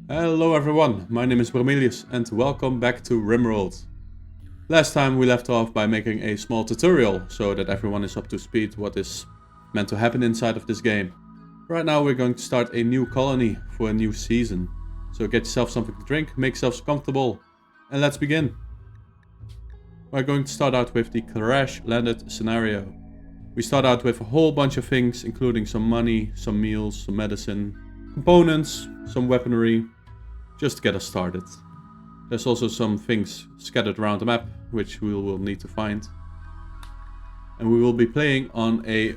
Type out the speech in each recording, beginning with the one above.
Hello everyone, my name is Bromelius and welcome back to Rimworld. Last time we left off by making a small tutorial so that everyone is up to speed what is meant to happen inside of this game. Right now we're going to start a new colony for a new season. So get yourself something to drink, make yourselves comfortable, and let's begin. We're going to start out with the crash landed scenario. We start out with a whole bunch of things, including some money, some meals, some medicine, components, some weaponry, just to get us started. There's also some things scattered around the map, which we will need to find. And we will be playing on a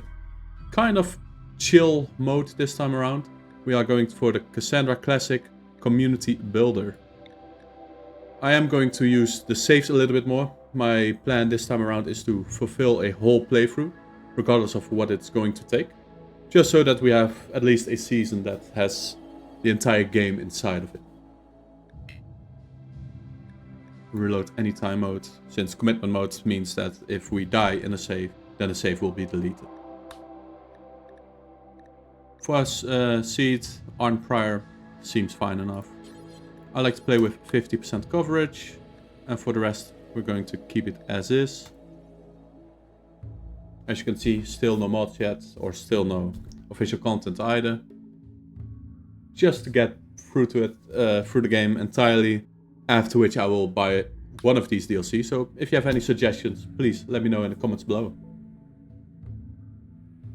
kind of chill mode this time around. We are going for the Cassandra Classic Community Builder. I am going to use the saves a little bit more. My plan this time around is to fulfill a whole playthrough, regardless of what it's going to take. Just so that we have at least a season that has the entire game inside of it. Reload anytime mode, since commitment mode means that if we die in a save, then the save will be deleted. For us, Seed, Arn Prior seems fine enough. I like to play with 50% coverage, and for the rest we're going to keep it as is. As you can see, still no mods yet, or still no official content either. Just to get through to it, through the game entirely, after which I will buy one of these DLCs. So if you have any suggestions, please let me know in the comments below.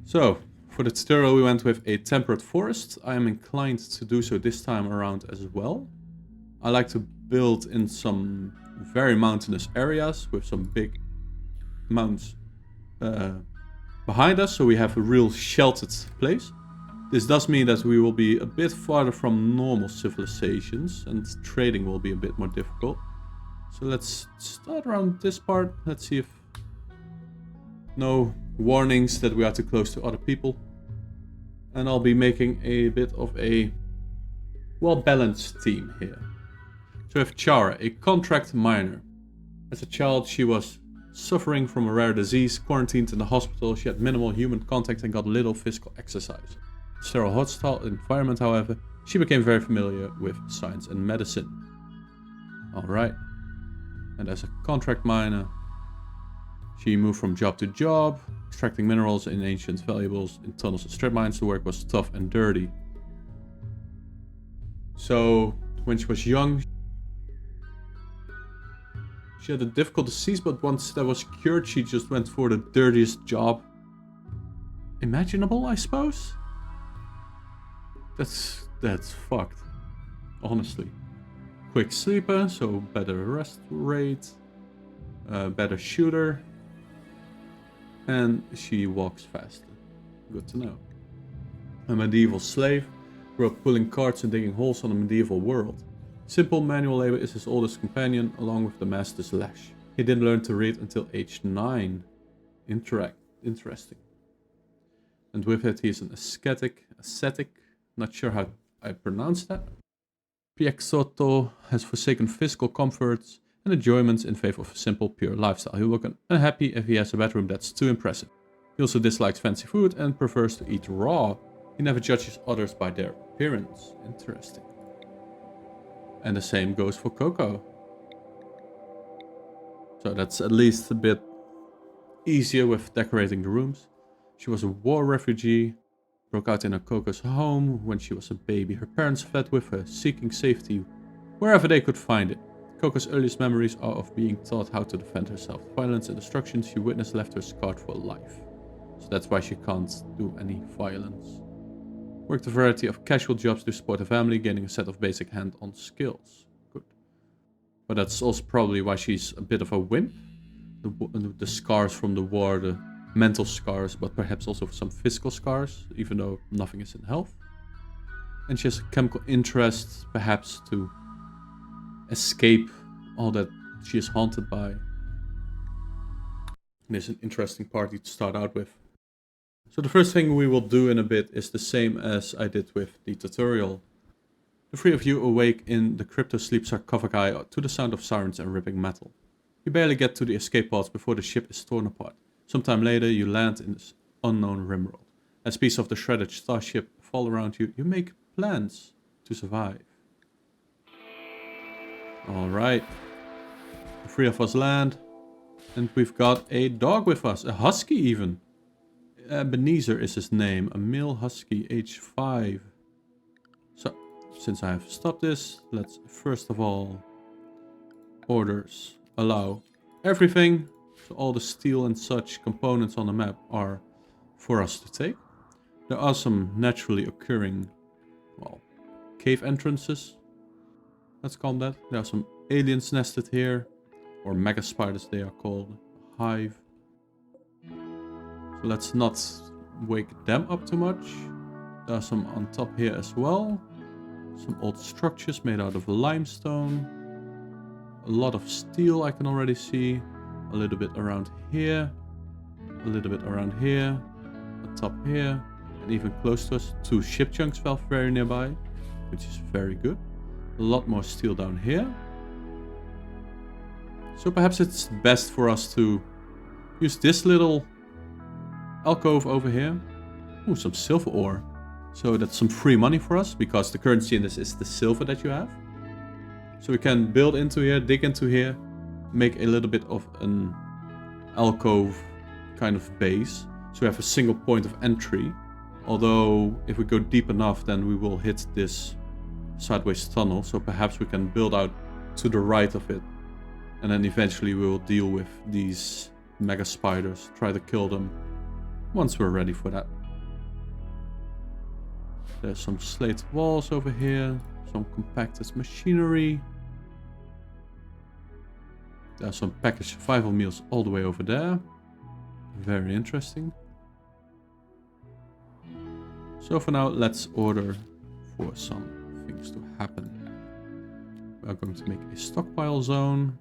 So, for the tutorial we went with a temperate forest. I am inclined to do so this time around as well. I like to build in some very mountainous areas with some big mountains behind us, so we have a real sheltered place. This does mean that we will be a bit farther from normal civilizations and trading will be a bit more difficult. So let's start around this part. Let's see if no warnings that we are too close to other people. And I'll be making a bit of a well-balanced team here. So we have Chara, a contract miner. As a child she was suffering from a rare disease, quarantined in the hospital. She had minimal human contact and got little physical exercise. Sterile hostile environment, however, she became very familiar with science and medicine. Alright. And as a contract miner, she moved from job to job, extracting minerals and ancient valuables in tunnels and strip mines. The work was tough and dirty. So, when she was young, she had a difficult disease, but once that was cured, she just went for the dirtiest job imaginable, I suppose? That's fucked, honestly. Quick sleeper, so better rest rate, better shooter, and she walks faster. Good to know. A medieval slave, grew up pulling carts and digging holes on a medieval world. Simple manual labor is his oldest companion, along with the master's lash. He didn't learn to read until age 9. Interesting. And with it, he is an ascetic. Not sure how I pronounce that. Piexoto has forsaken physical comforts and enjoyments in favor of a simple, pure lifestyle. He will get unhappy if he has a bedroom that's too impressive. He also dislikes fancy food and prefers to eat raw. He never judges others by their appearance. Interesting. And the same goes for Coco. So that's at least a bit easier with decorating the rooms. She was a war refugee. Broke out in her Coco's home when she was a baby. Her parents fled with her, seeking safety wherever they could find it. Coco's earliest memories are of being taught how to defend herself. Violence and destruction she witnessed left her scarred for life. So that's why she can't do any violence. Worked a variety of casual jobs to support her family, gaining a set of basic hand-on skills. Good. But that's also probably why she's a bit of a wimp. The scars from the war, the mental scars, but perhaps also some physical scars, even though nothing is in health. And she has a chemical interest, perhaps to escape all that she is haunted by. And it's an interesting party to start out with. So the first thing we will do in a bit is the same as I did with the tutorial. The three of you awake in the crypto sleep sarcophagi to the sound of sirens and ripping metal. You barely get to the escape pods before the ship is torn apart. Sometime later, you land in this unknown Rimworld. As pieces of the shredded starship fall around you, you make plans to survive. Alright. 3 of us land. And we've got a dog with us. A husky even. Ebenezer is his name. A male husky, age 5. So, since I have stopped this, let's first of all... Orders. Allow everything. So all the steel and such components on the map are for us to take. There are some naturally occurring, well, cave entrances. Let's call them that. There are some aliens nested here. Or mega spiders they are called. Hive. So let's not wake them up too much. There are some on top here as well. Some old structures made out of limestone. A lot of steel I can already see. A little bit around here. A little bit around here. On top here. And even close to us. 2 ship chunks fell very nearby. Which is very good. A lot more steel down here. So perhaps it's best for us to use this little alcove over here. Ooh, some silver ore. So that's some free money for us. Because the currency in this is the silver that you have. So we can build into here, dig into here, make a little bit of an alcove kind of base. So we have a single point of entry. Although if we go deep enough, then we will hit this sideways tunnel. So perhaps we can build out to the right of it. And then eventually we will deal with these mega spiders, try to kill them once we're ready for that. There's some slate walls over here, some compacted machinery. There are some packaged survival meals all the way over there. Very interesting. So for now, let's order for some things to happen. We are going to make a stockpile zone.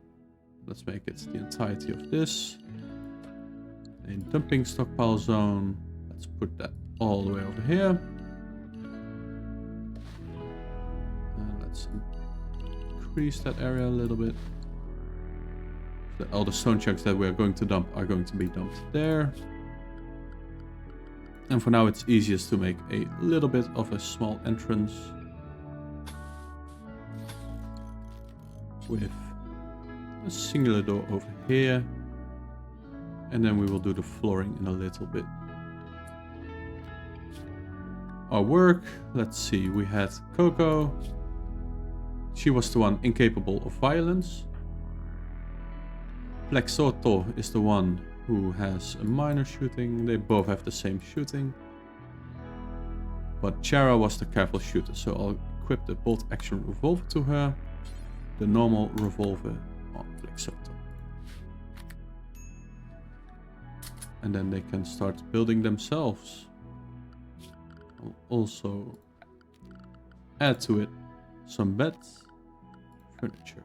Let's make it the entirety of this. A dumping stockpile zone. Let's put that all the way over here. And let's increase that area a little bit. So all the stone chunks that we're going to dump are going to be dumped there. And for now it's easiest to make a little bit of a small entrance. With a singular door over here. And then we will do the flooring in a little bit. Our work, let's see, we had Coco. She was the one incapable of violence. Plexoto is the one who has a minor shooting. They both have the same shooting. But Chara was the careful shooter, so I'll equip the bolt action revolver to her. The normal revolver on Plexoto. And then they can start building themselves. I'll also add to it some beds, furniture.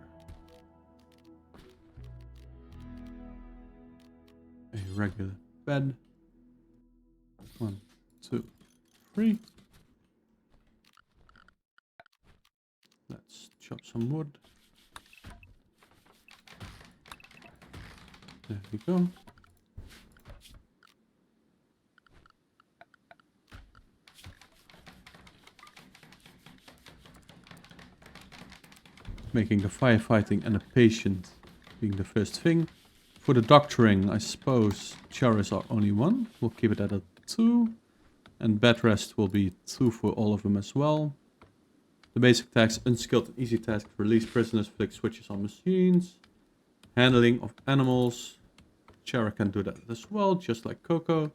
A regular bed. 1, 2, 3. Let's chop some wood. There we go. Making the firefighting and the patient being the first thing. For the doctoring, I suppose Chara is our only one. We'll keep it at a 2. And bed rest will be 2 for all of them as well. The basic tasks, unskilled and easy tasks, release prisoners, flick switches on machines. Handling of animals. Chara can do that as well, just like Coco.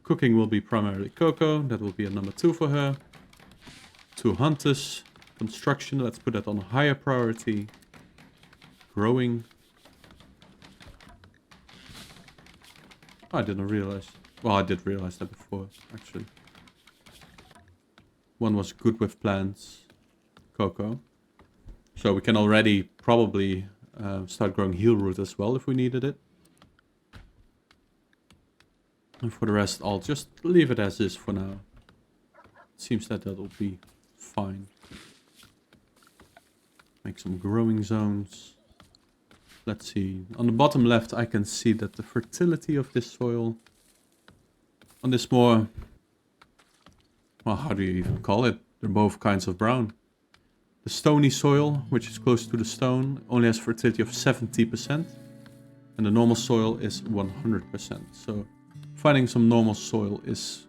Cooking will be primarily Coco. That will be a number 2 for her. 2 hunters. Construction, let's put that on a higher priority. Growing. I didn't realize. Well, I did realize that before, actually. One was good with plants. Coco. So we can already probably start growing heal root as well if we needed it. And for the rest, I'll just leave it as is for now. It seems that that'll be fine. Make some growing zones. Let's see. On the bottom left, I can see that the fertility of this soil on this more, well, how do you even call it? They're both kinds of brown. The stony soil, which is close to the stone, only has fertility of 70%. And the normal soil is 100%. So finding some normal soil is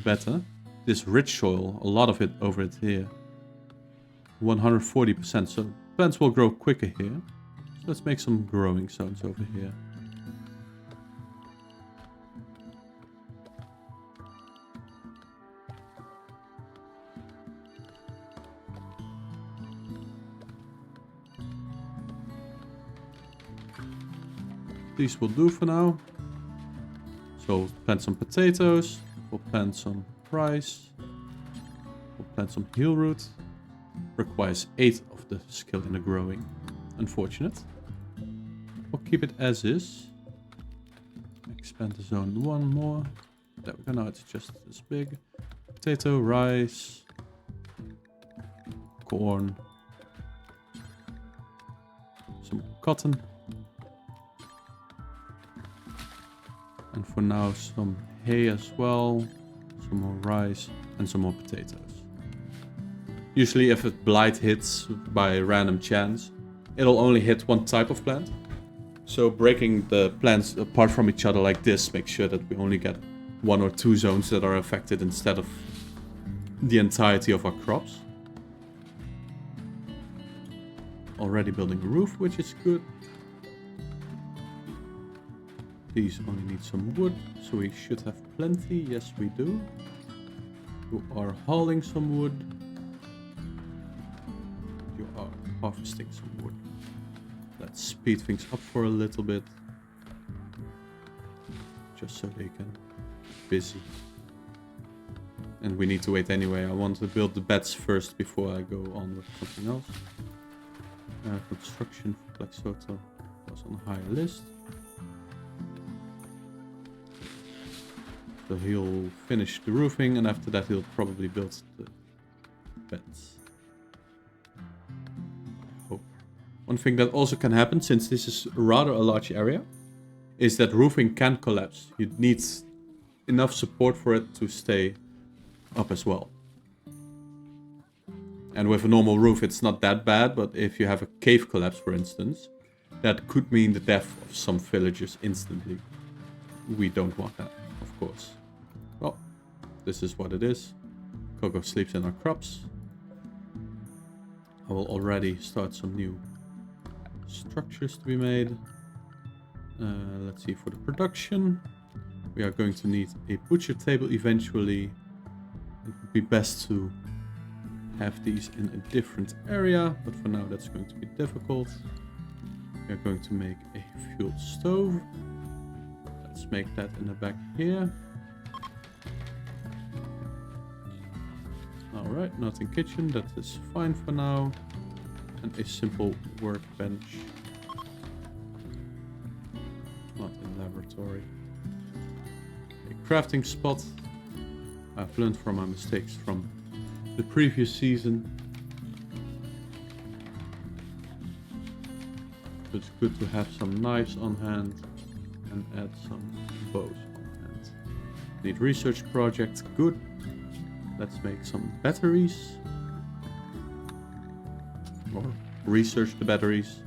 better. This rich soil, a lot of it over it here, 140%. So plants will grow quicker here. So let's make some growing zones over here. These will do for now. So we'll plant some potatoes, we'll plant some rice, we'll plant some heel root. Requires 8 of the skill in the growing. Unfortunate. We'll keep it as is. Expand the zone 1 more. There we go, now it's just as big. Potato, rice, corn, some cotton. And for now, some hay as well, some more rice, and some more potatoes. Usually if a blight hits by random chance, it'll only hit one type of plant. So breaking the plants apart from each other like this makes sure that we only get 1 or 2 zones that are affected instead of the entirety of our crops. Already building a roof, which is good. These only need some wood, so we should have plenty. Yes, we do. You are hauling some wood. You are harvesting some wood. Let's speed things up for a little bit. Just so they can be busy. And we need to wait anyway. I want to build the beds first before I go on with something else. Construction for Black Soto was on a higher list. So he'll finish the roofing, and after that he'll probably build the beds. I hope. One thing that also can happen, since this is rather a large area, is that roofing can collapse. You need enough support for it to stay up as well. And with a normal roof it's not that bad, but if you have a cave collapse, for instance, that could mean the death of some villagers instantly. We don't want that, of course. Well, this is what it is. Coco sleeps in our crops. I will already start some new structures to be made. Let's see, for the production. We are going to need a butcher table eventually. It would be best to have these in a different area, but for now that's going to be difficult. We are going to make a fuel stove. Let's make that in the back here. Alright, not in kitchen, that is fine for now. And a simple workbench. Not in laboratory. A crafting spot. I've learned from my mistakes from the previous season. So it's good to have some knives on hand and add some bows on hand. Need research project, good. Let's make some batteries. Or research the batteries.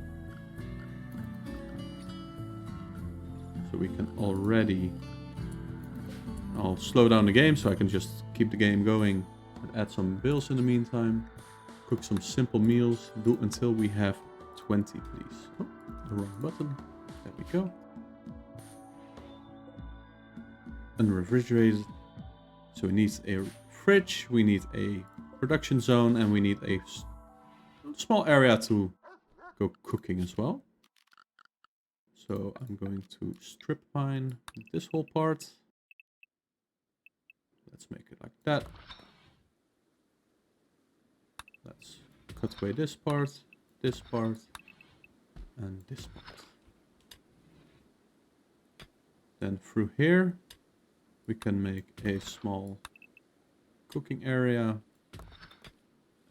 So we can already... I'll slow down the game so I can just keep the game going. And add some bills in the meantime. Cook some simple meals. Do until we have 20, please. Oh, the wrong button. There we go. Unrefrigerated. So we need a fridge, we need a production zone, and we need a small area to go cooking as well. So I'm going to strip mine this whole part. Let's make it like that. Let's cut away this part, and this part. Then through here, we can make a small cooking area.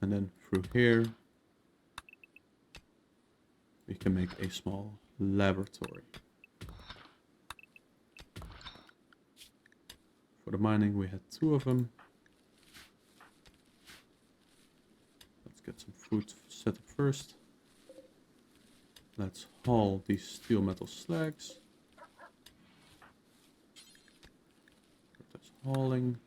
And then through here, we can make a small laboratory. For the mining, we had 2 of them. Let's get some food set up first. Let's haul these steel metal slags. That's hauling.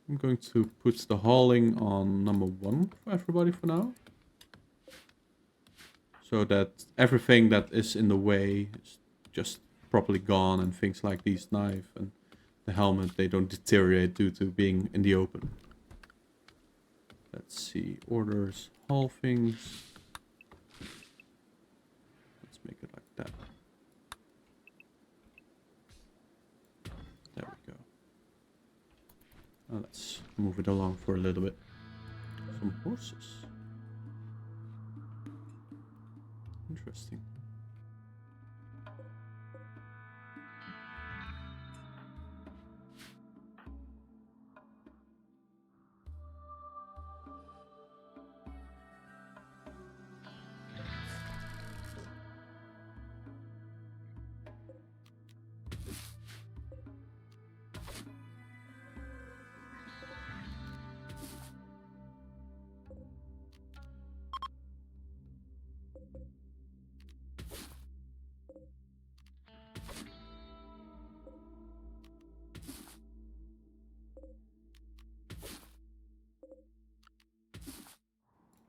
I'm going to put the hauling on number 1 for everybody for now. So that everything that is in the way is just properly gone, and things like these knife and the helmet, they don't deteriorate due to being in the open. Let's see, orders, haul things. Let's make it like that. There we go. Now let's move it along for a little bit. Some horses. Interesting.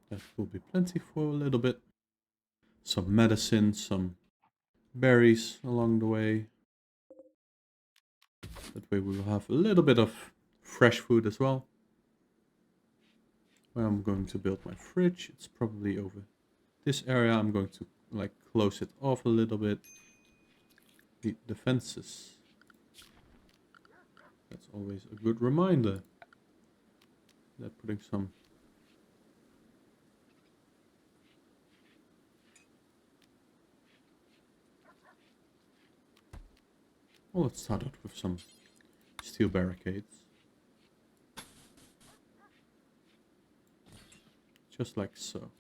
That will be plenty for a little bit. Some medicine, some berries along the way. That way we will have a little bit of fresh food as well. Where I'm going to build my fridge, it's probably over this area. I'm going to like close it off a little bit. The fences. That's always a good reminder. That putting some well, let's start out with some steel barricades. Just like so.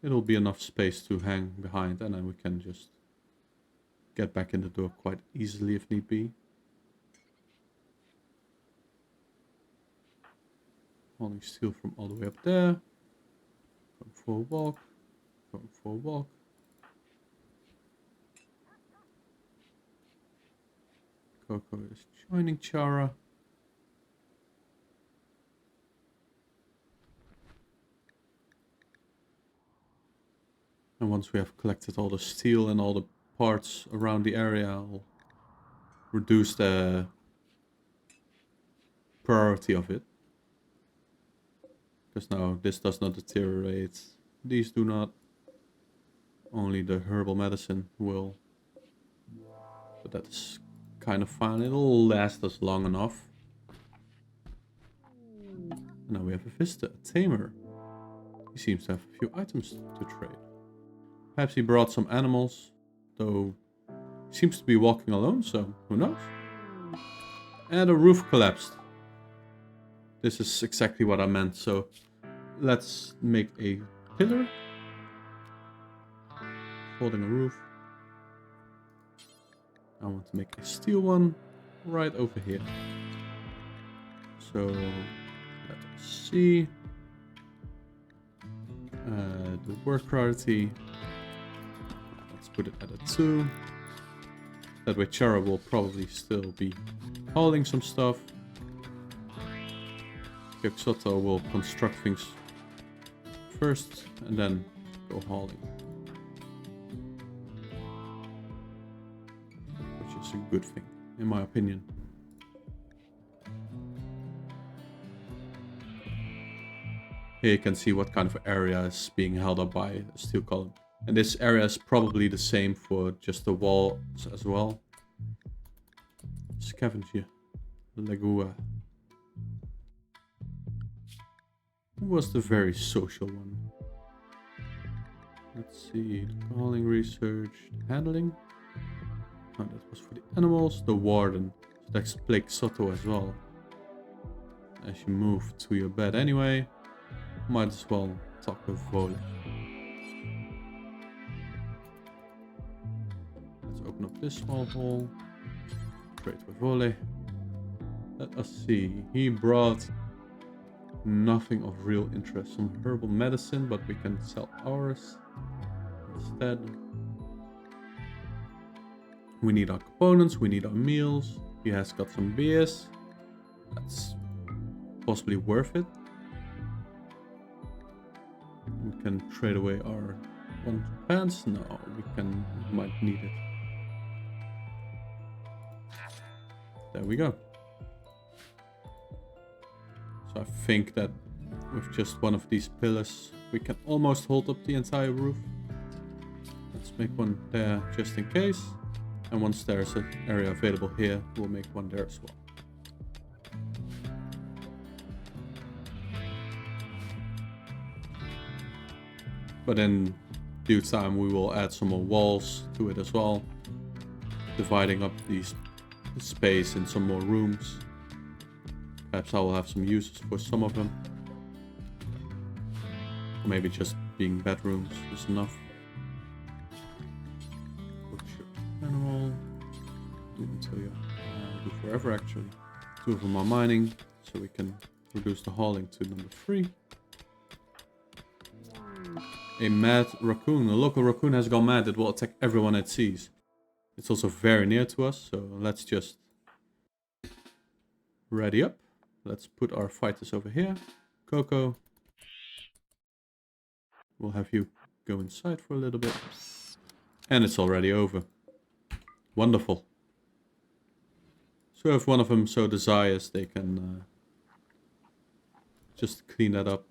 It'll be enough space to hang behind, and then we can just get back in the door quite easily if need be. Hauling steel from all the way up there. Going for a walk. Going for a walk. Coco is joining Chara. And once we have collected all the steel and all the parts around the area, I'll reduce the priority of it. Because now this does not deteriorate. These do not. Only the herbal medicine will. But that's kind of fine. It'll last us long enough. And now we have a visitor, a tamer. He seems to have a few items to trade. Perhaps he brought some animals, though he seems to be walking alone, so who knows? And a roof collapsed. This is exactly what I meant, so let's make a pillar. Holding a roof. I want to make a steel one right over here. So let us see. The work priority. Let's put it at a 2. That way Chara will probably still be hauling some stuff. Yoxoto will construct things first and then go hauling. Which is a good thing, in my opinion. Here you can see what kind of area is being held up by a steel column. And this area is probably the same for just the walls as well. Scavenger. Legua. Who was the very social one? Let's see. The calling, research, handling. Oh, that was for the animals. The warden. So that's Plague Soto as well. As you move to your bed anyway, might as well talk with Vole. Let's open up this small hole. Trade with Vole. Let us see. He brought nothing of real interest. Some herbal medicine, but we can sell ours instead. We need our components, we need our meals. He has got some beers. That's possibly worth it. We can trade away our one pants. No, we might need it. There we go. So I think that with just one of these pillars, we can almost hold up the entire roof. Let's make one there just in case. And once there's an area available here, we'll make one there as well. But in due time, we will add some more walls to it as well, dividing up these space in some more rooms. Perhaps I will have some uses for some of them. Or maybe just being bedrooms is enough. Animal. Do until you do forever actually. 2 of them are mining, so we can reduce the hauling to number 3. A mad raccoon. A local raccoon has gone mad. It will attack everyone it sees. It's also very near to us, so let's just ready up. Let's put our fighters over here. Coco, we'll have you go inside for a little bit. And it's already over. Wonderful. So if one of them so desires, they can just clean that up.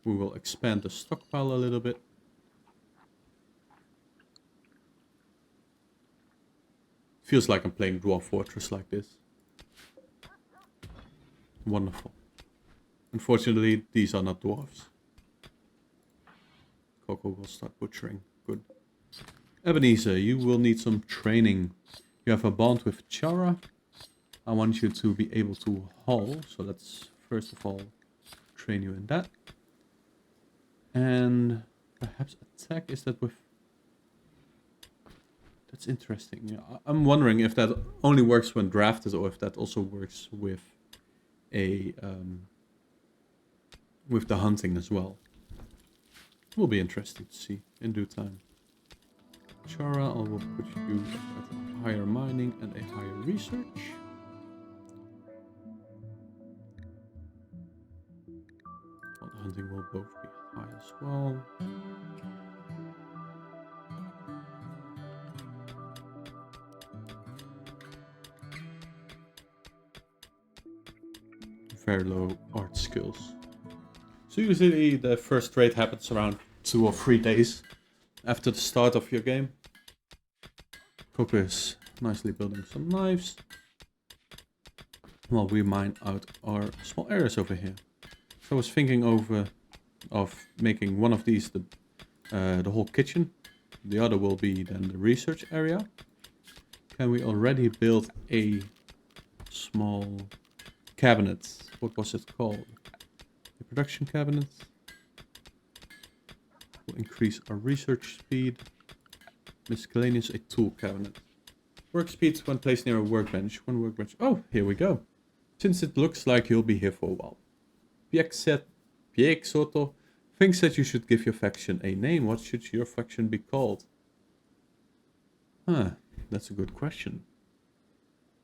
We will expand the stockpile a little bit. Feels like I'm playing Dwarf Fortress like this. Wonderful. Unfortunately, these are not dwarves. Coco will start butchering. Good. Ebenezer, you will need some training. You have a bond with Chara. I want you to be able to haul. So let's first of all train you in that. And perhaps attack. Is that with... That's interesting. Yeah, I'm wondering if that only works when drafted or if that also works with a with the hunting as well. Will be interesting to see in due time. Chara, I will put you at a higher mining and a higher research. Well, hunting will both be high as well. Very low art skills. So usually the first trade happens around 2 or 3 days after the start of your game. Coco is nicely building some knives while we mine out our small areas over here. So I was thinking of making one of these the whole kitchen. The other will be then the research area. Can we already build a small cabinet? What was it called? The production cabinet. Will increase our research speed. Miscellaneous, a tool cabinet. Work speed when placed near a workbench. One workbench. Oh, here we go. Since it looks like you'll be here for a while. Piek Soto thinks that you should give your faction a name. What should your faction be called? Huh, that's a good question.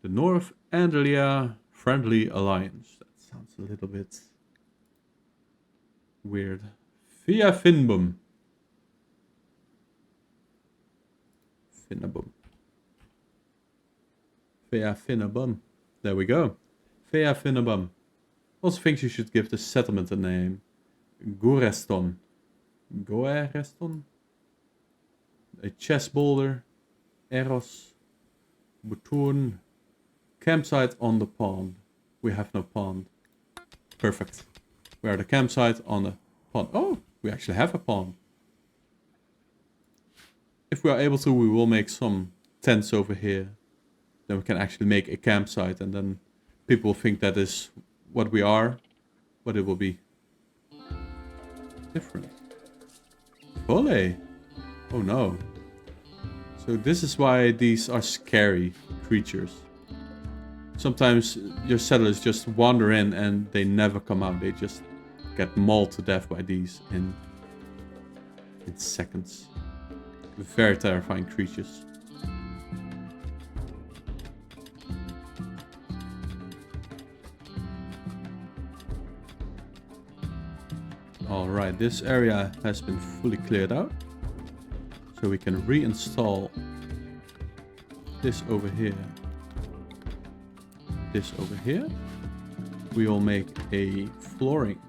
The North Andria Friendly Alliance. That sounds a little bit weird. Via Finbum. Finnabum. Via Finnabum. There we go. Via Finnabum. Also thinks you should give the settlement a name. Goreston. Goereston? A chess boulder. Eros. Butoon. Campsite on the pond. We have no pond. Perfect. We are at the campsite on the pond. Oh, we actually have a pond. If we are able to, we will make some tents over here. Then we can actually make a campsite and then people will think that is what we are. But it will be different. Ole. Oh no. So this is why these are scary creatures. Sometimes your settlers just wander in and they never come out. They just get mauled to death by these in seconds. Very terrifying creatures. Alright, this area has been fully cleared out. So we can reinstall this over here. This over here. We will make a flooring.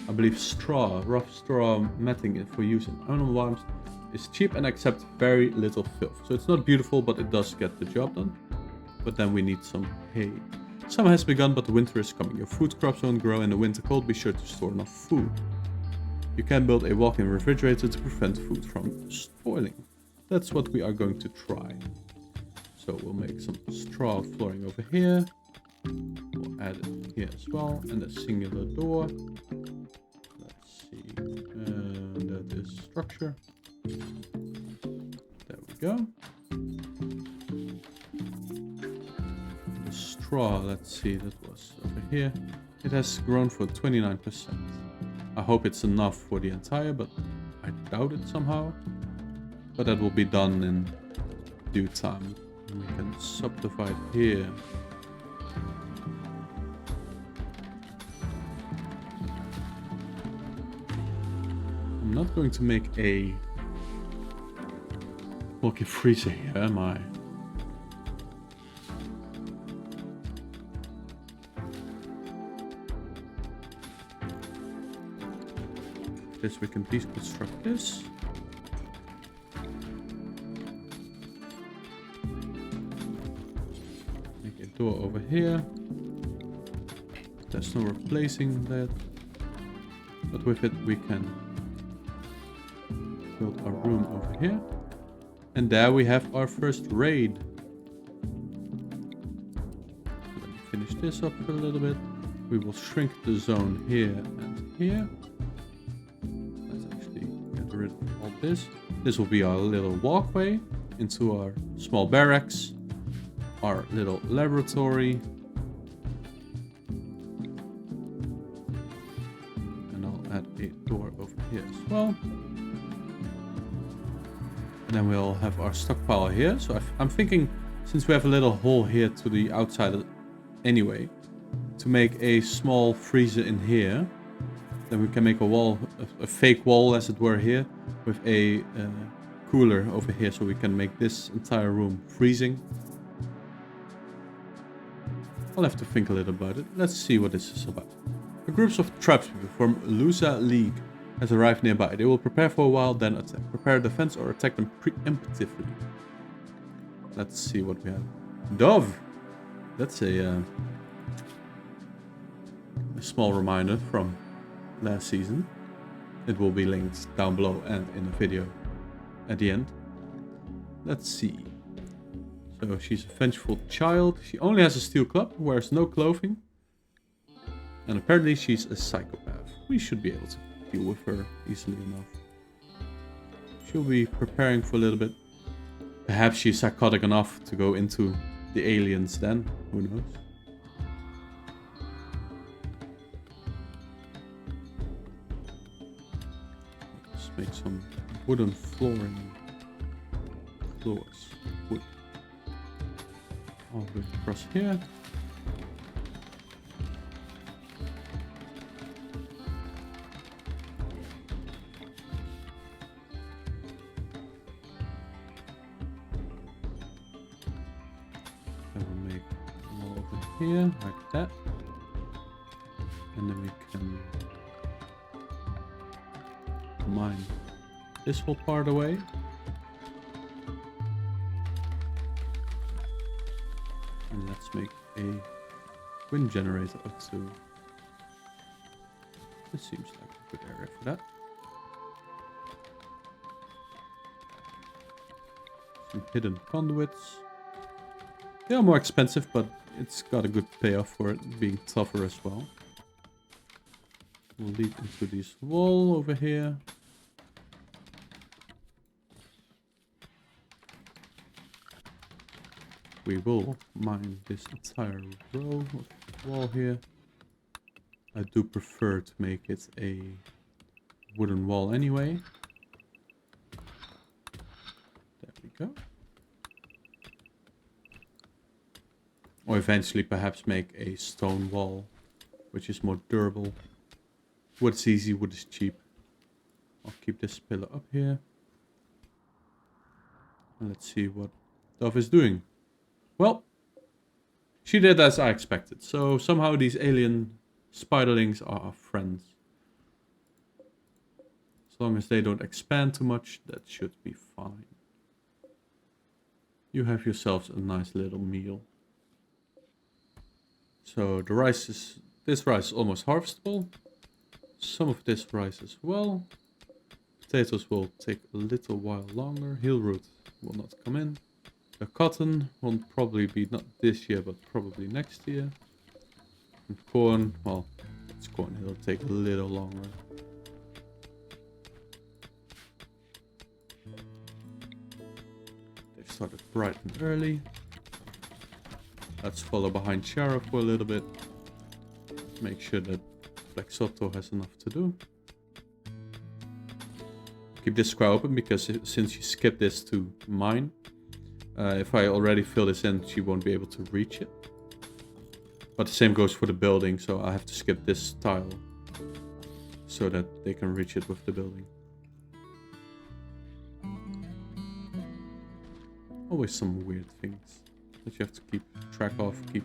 I believe straw, rough straw matting for using animal biomes is cheap and accepts very little filth. So it's not beautiful, but it does get the job done. But then we need some hay. Summer has begun, but the winter is coming. Your food crops won't grow in the winter cold. Be sure to store enough food. You can build a walk-in refrigerator to prevent food from spoiling. That's what we are going to try. So we'll make some straw flooring over here. We'll add it here as well. And a singular door. Let's see. That is structure. There we go. The straw, let's see, that was over here. It has grown for 29%. I hope it's enough for the entire, but I doubt it somehow. But that will be done in due time. We can subdivide here. I'm not going to make a walk-in freezer here, am I? This we can deconstruct this. Make a door over here. There's no replacing that. But with it we can build a room over here. And there we have our first raid. Let me finish this up for a little bit. We will shrink the zone here and here. Rid of all this. This will be our little walkway into our small barracks, our little laboratory, and I'll add a door over here as well. And then we'll have our stockpile here. So I'm thinking, since we have a little hole here to the outside anyway, to make a small freezer in here. Then we can make a wall, a fake wall as it were here, with a cooler over here, so we can make this entire room freezing. I'll have to think a little about it. Let's see what this is about. A group of tribespeople from Lusa League has arrived nearby. They will prepare for a while, then attack. Prepare a defense or attack them preemptively. Let's see what we have. Dove! That's a small reminder from last season. It will be linked down below and in the video at the end. Let's see. So she's a vengeful child. She only has a steel club, wears no clothing. And apparently she's a psychopath. We should be able to deal with her easily enough. She'll be preparing for a little bit. Perhaps she's psychotic enough to go into the aliens then. Who knows? Make some wooden flooring. Floors. Wood. All the way across here. And we'll make a wall over here, like that. And then we can mine this whole part away. And let's make a wind generator up to. This seems like a good area for that. Some hidden conduits. They are more expensive, but it's got a good payoff for it being tougher as well. We'll lead into this wall over here. we will mine this entire row of wall here. I do prefer to make it a wooden wall anyway. There we go. Or eventually perhaps make a stone wall, which is more durable. Wood is easy, wood is cheap. I'll keep this pillar up here. And let's see what Dove is doing. Well, she did as I expected. So somehow these alien spiderlings are our friends. As long as they don't expand too much, that should be fine. You have yourselves a nice little meal. So the rice is, this rice is almost harvestable. Some of this rice as well. Potatoes will take a little while longer. Heel root will not come in. The cotton will probably be not this year, but probably next year. And corn, well, it's corn. It'll take a little longer. They've started bright and early. Let's follow behind Shara for a little bit. Make sure that Black Soto has enough to do. Keep this square open because since she skipped this to mine, if I already fill this in, she won't be able to reach it. But the same goes for the building, so I have to skip this tile so that they can reach it with the building. Always some weird things that you have to keep track of, keep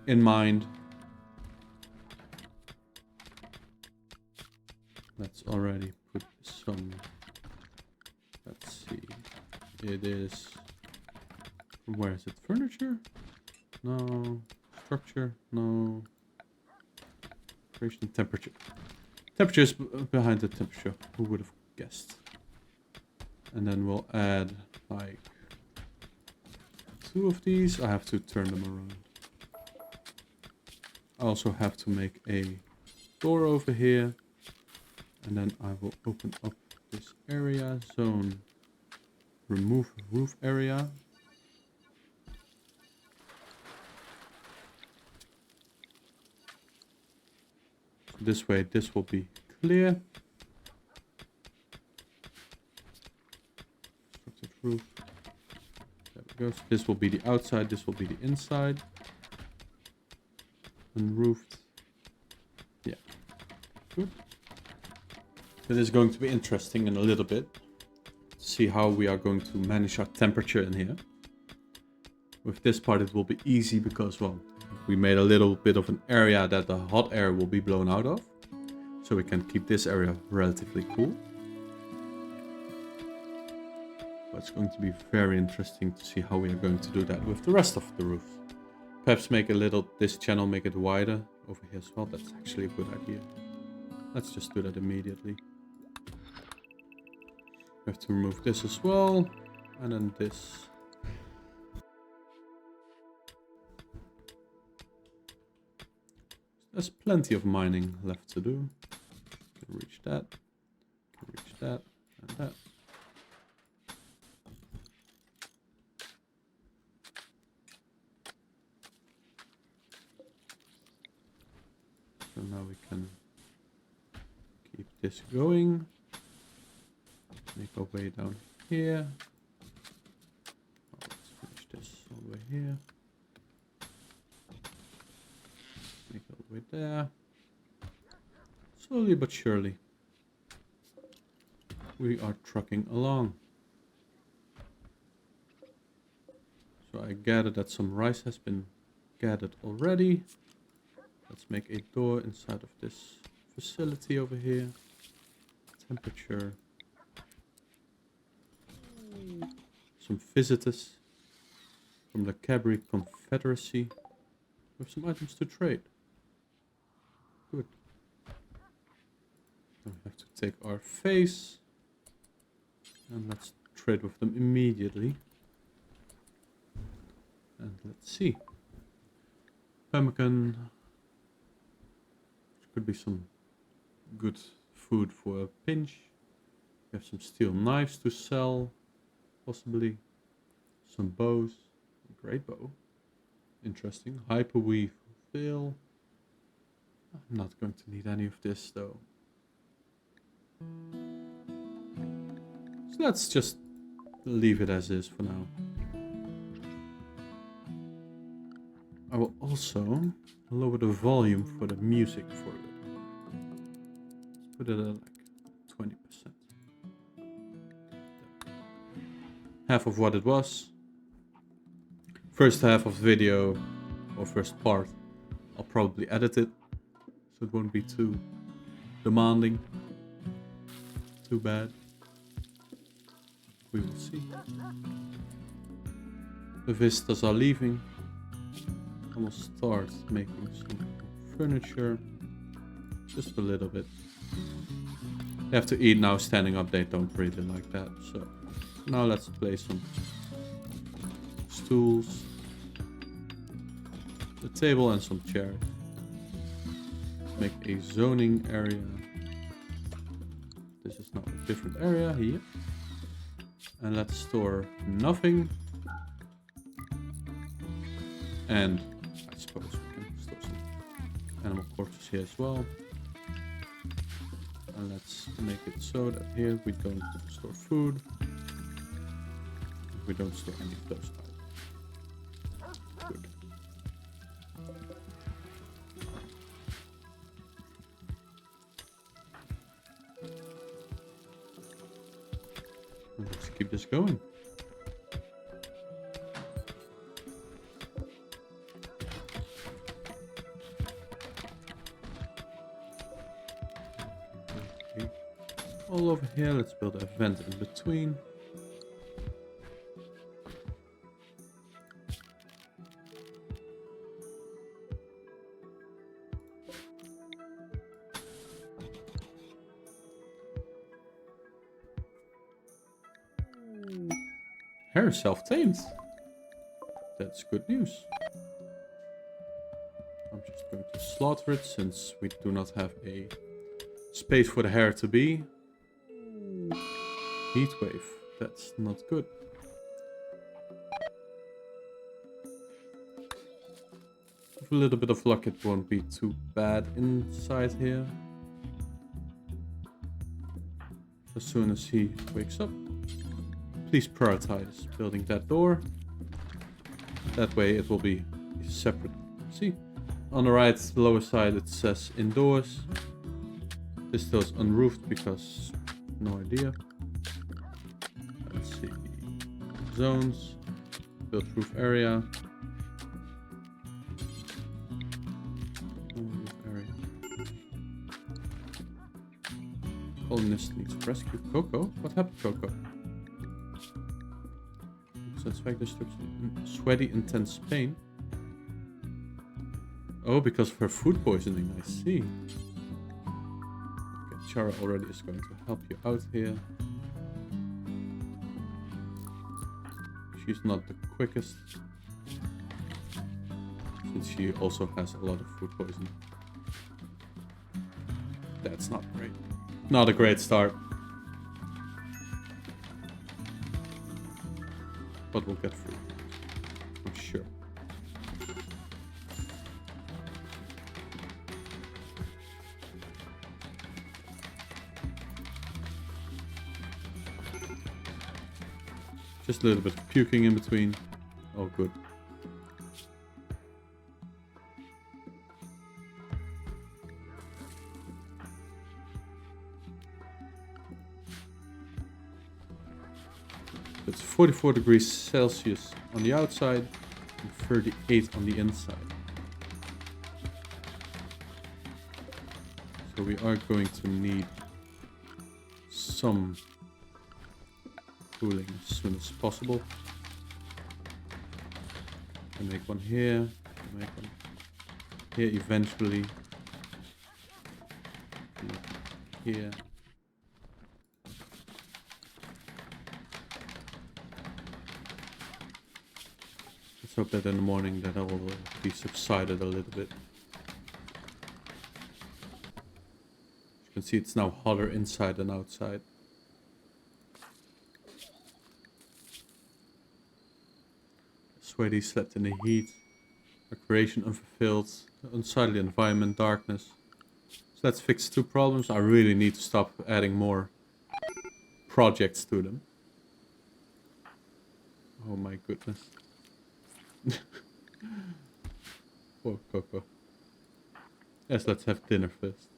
in mind. Let's already put some, let's see, it is, where is it, furniture? No, structure, no, creation, temperature. Temperature is behind the temperature, who would have guessed? And then we'll add like 2 of these. I have to turn them around. I also have to make a door over here. And then I will open up this area, zone, remove roof area. So this way, this will be clear. Constructed roof. There we go. So this will be the outside, this will be the inside. Unroofed. Yeah. Good. It is going to be interesting in a little bit. See how we are going to manage our temperature in here. With this part it will be easy because, well, we made a little bit of an area that the hot air will be blown out of. So we can keep this area relatively cool. But it's going to be very interesting to see how we are going to do that with the rest of the roof. Perhaps make a little, this channel, make it wider over here as well. That's actually a good idea. Let's just do that immediately. We have to remove this as well, and then this. There's plenty of mining left to do. Can reach that, can reach that, and that. So now we can keep this going. Make our way down here. Oh, let's finish this all the way here. Make it all the way there. Slowly but surely, we are trucking along. So I gather that some rice has been gathered already. Let's make a door inside of this facility over here. Temperature. Some visitors from the Cabri Confederacy with some items to trade. Good. Now we have to take our face and let's trade with them immediately. And let's see. Pemmican. Which could be some good food for a pinch. We have some steel knives to sell. Possibly some bows, Great bow. Interesting. Hyperweave fill. I'm not going to need any of this though. So let's just leave it as is for now. I will also lower the volume for the music for it. Let's put it at like 20%. Half of what it was. First half of the video, or first part, I'll probably edit it, so it won't be too demanding, too bad. We will see. The visitors are leaving. I will start making some furniture, just a little bit. They have to eat now standing up, they don't really like that, so now let's place some stools, a table and some chairs. Make a zoning area. This is now a different area here. And let's store nothing. And I suppose we can store some animal corpses here as well. And let's make it so that here we don't store food. We don't store any of those items. Good. Let's keep this going. Okay. All over here, let's build a vent in between. Hare self-tamed. That's good news. I'm just going to slaughter it since we do not have a space for the hare to be. Heatwave. That's not good. With a little bit of luck, it won't be too bad inside here. As soon as he wakes up, please prioritize building that door. That way it will be separate. See, on the right lower side it says indoors. This still is unroofed because no idea. Let's see. Zones. Build roof area. Roof area. Colonist needs rescue. Coco? What happened, Coco? Satisfactory destruction. Sweaty, intense pain. Oh, because of her food poisoning, I see. Okay, Chara already is going to help you out here. She's not the quickest, since she also has a lot of food poisoning. That's not great. Not a great start. But we'll get through, I'm sure. Just a little bit of puking in between. Oh, good. It's 44 degrees Celsius on the outside and 38 on the inside. So we are going to need some cooling as soon as possible. I make one here, I make one here eventually. Here. Let's hope that in the morning that will be subsided a little bit. You can see it's now hotter inside than outside. sweaty, slept in the heat. Recreation unfulfilled. Unsightly environment, darkness. So let's fix 2 problems. I really need to stop adding more projects to them. Oh my goodness. Poor Coco. Yes, let's have dinner first.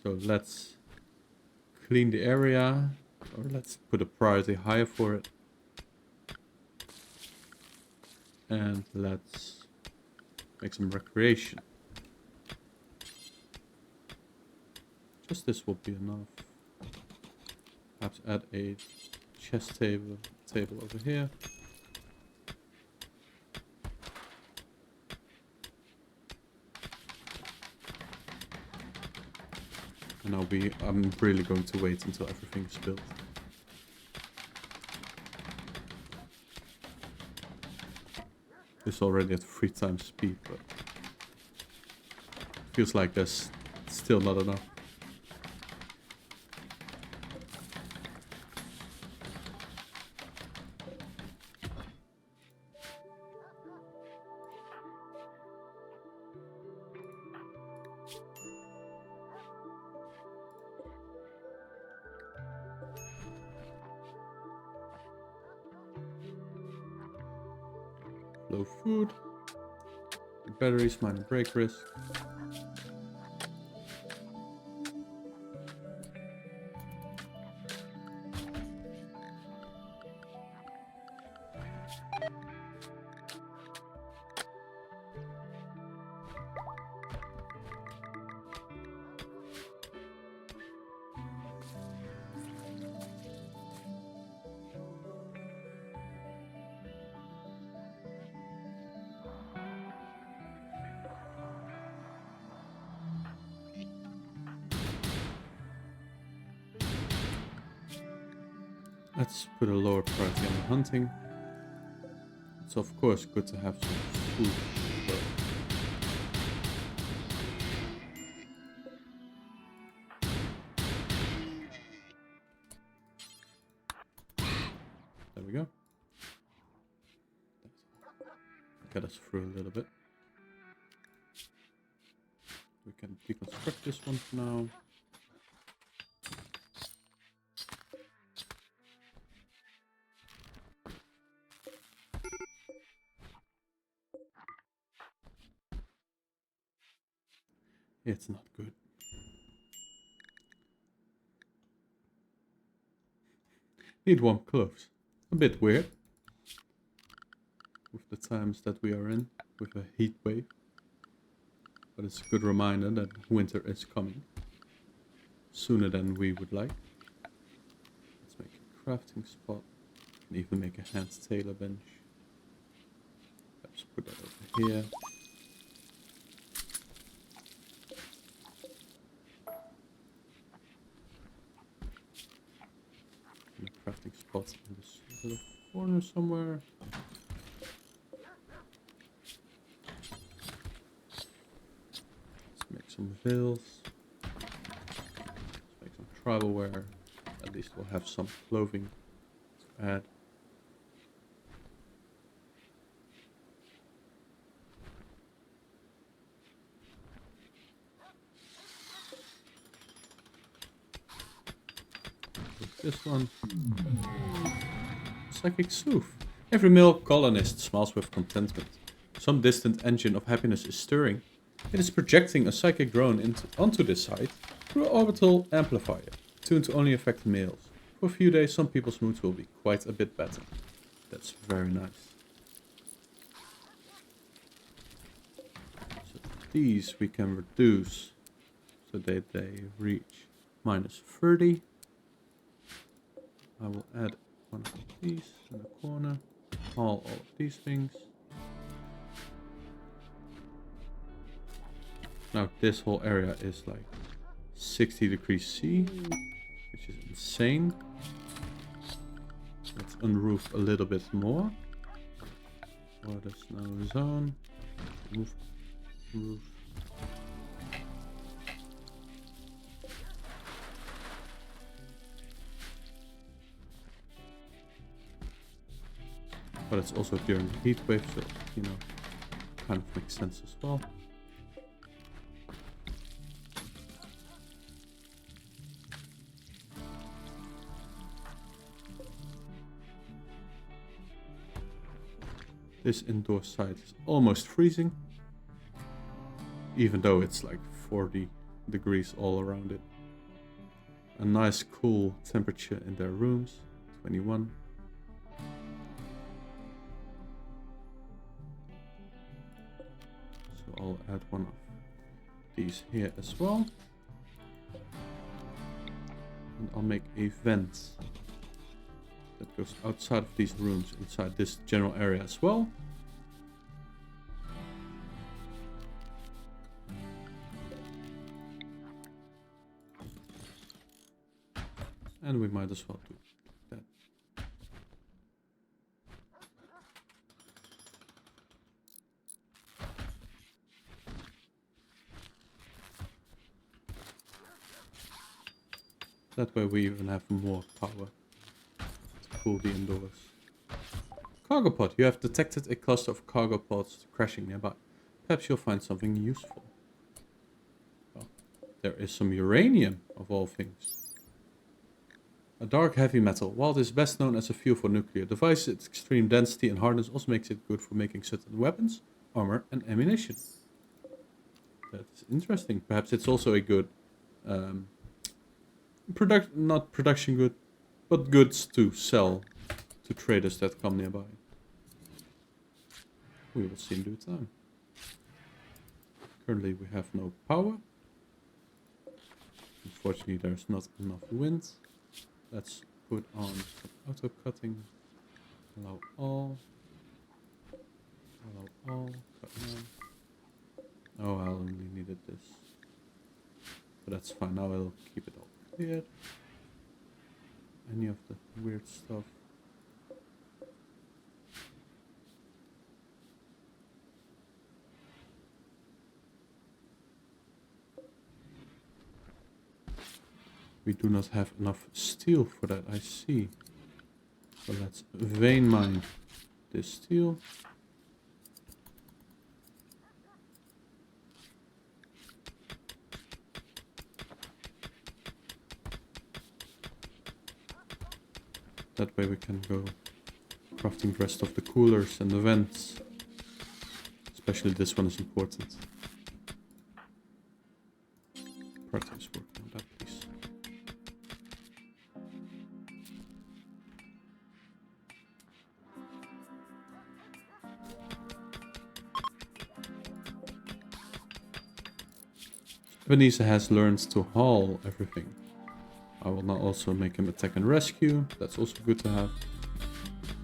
So let's clean the area. Or let's put a priority higher for it. And let's make some recreation. Just this will be enough. Perhaps add a chess table over here. And I'm really going to wait until everything is built. This is already at 3 times speed, but feels like there's still not enough. Low food. Batteries, minor break risk. Let's put a lower priority on hunting. It's of course good to have some food, but there we go. Get us through a little bit. We can deconstruct this one for now. It's not good. Need warm clothes. A bit weird. With the times that we are in, with a heat wave. But it's a good reminder that winter is coming. Sooner than we would like. Let's make a crafting spot. And even make a hand tailor bench. Let's put that over here. Crafting spots in this little corner somewhere. Let's make some veils. Let's make some tribal wear. At least we'll have some clothing to add. This one. Psychic Sooth. Every male colonist smiles with contentment. Some distant engine of happiness is stirring. It is projecting a psychic drone onto this site through an orbital amplifier, tuned to only affect males. For a few days, some people's moods will be quite a bit better. That's very nice. So these we can reduce so that they reach -30. I will add one of these in the corner, all of these things. Now this whole area is like 60 degrees C, which is insane. Let's unroof a little bit more. Water snow zone. Roof. But it's also during the heat wave, so, you know, kind of makes sense as well. This indoor site is almost freezing, even though it's like 40 degrees all around it. A nice cool temperature in their rooms, 21. So I'll add one of these here as well. And I'll make a vent that goes outside of these rooms, inside this general area as well. And we might as well do that. That way we even have more power to cool the indoors. Cargo pod. You have detected a cluster of cargo pods crashing nearby. Perhaps you'll find something useful. Well, there is some uranium, of all things. A dark heavy metal. While it is best known as a fuel for nuclear devices, its extreme density and hardness also makes it good for making certain weapons, armor and ammunition. That's interesting. Perhaps it's also a good not production good, but goods to sell to traders that come nearby. We will see in due time. Currently we have no power. Unfortunately there's not enough wind. Let's put on some auto cutting. Allow all. Allow all. Cut now. Oh, I only needed this. But that's fine. Now I'll keep it all cleared. Any of the weird stuff. We do not have enough steel for that, I see. So let's vein mine this steel. That way we can go crafting the rest of the coolers and the vents. Especially this one is important. Practice work on that, please. Ebenezer has learned to haul everything. I will now also make him attack and rescue. That's also good to have.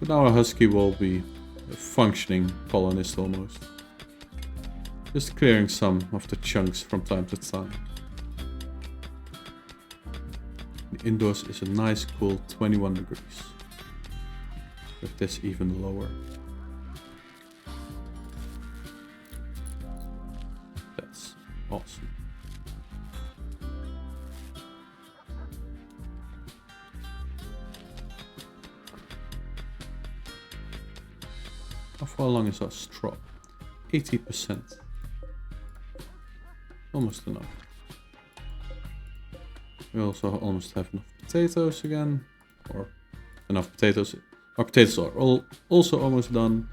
But now our husky will be a functioning colonist almost. Just clearing some of the chunks from time to time. The indoors is a nice cool 21 degrees. With this even lower. That's awesome. How far along is our straw? 80%. Almost enough. We also almost have enough potatoes again. Or enough potatoes. Our potatoes are also almost done.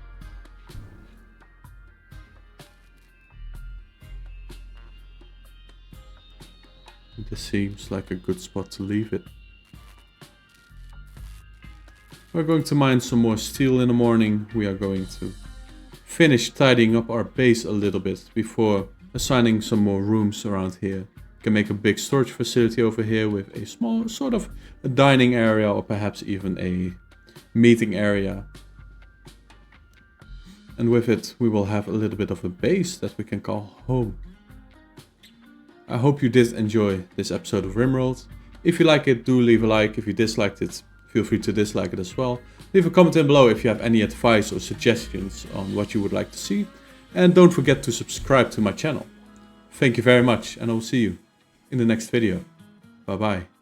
This seems like a good spot to leave it. We're going to mine some more steel in the morning. We are going to finish tidying up our base a little bit before assigning some more rooms around here. We can make a big storage facility over here with a small sort of a dining area or perhaps even a meeting area. And with it we will have a little bit of a base that we can call home. I hope you did enjoy this episode of Rimworld. If you like it, do leave a like. If you disliked it, feel free to dislike it as well. Leave a comment in below if you have any advice or suggestions on what you would like to see. And don't forget to subscribe to my channel. Thank you very much and I will see you in the next video. Bye bye.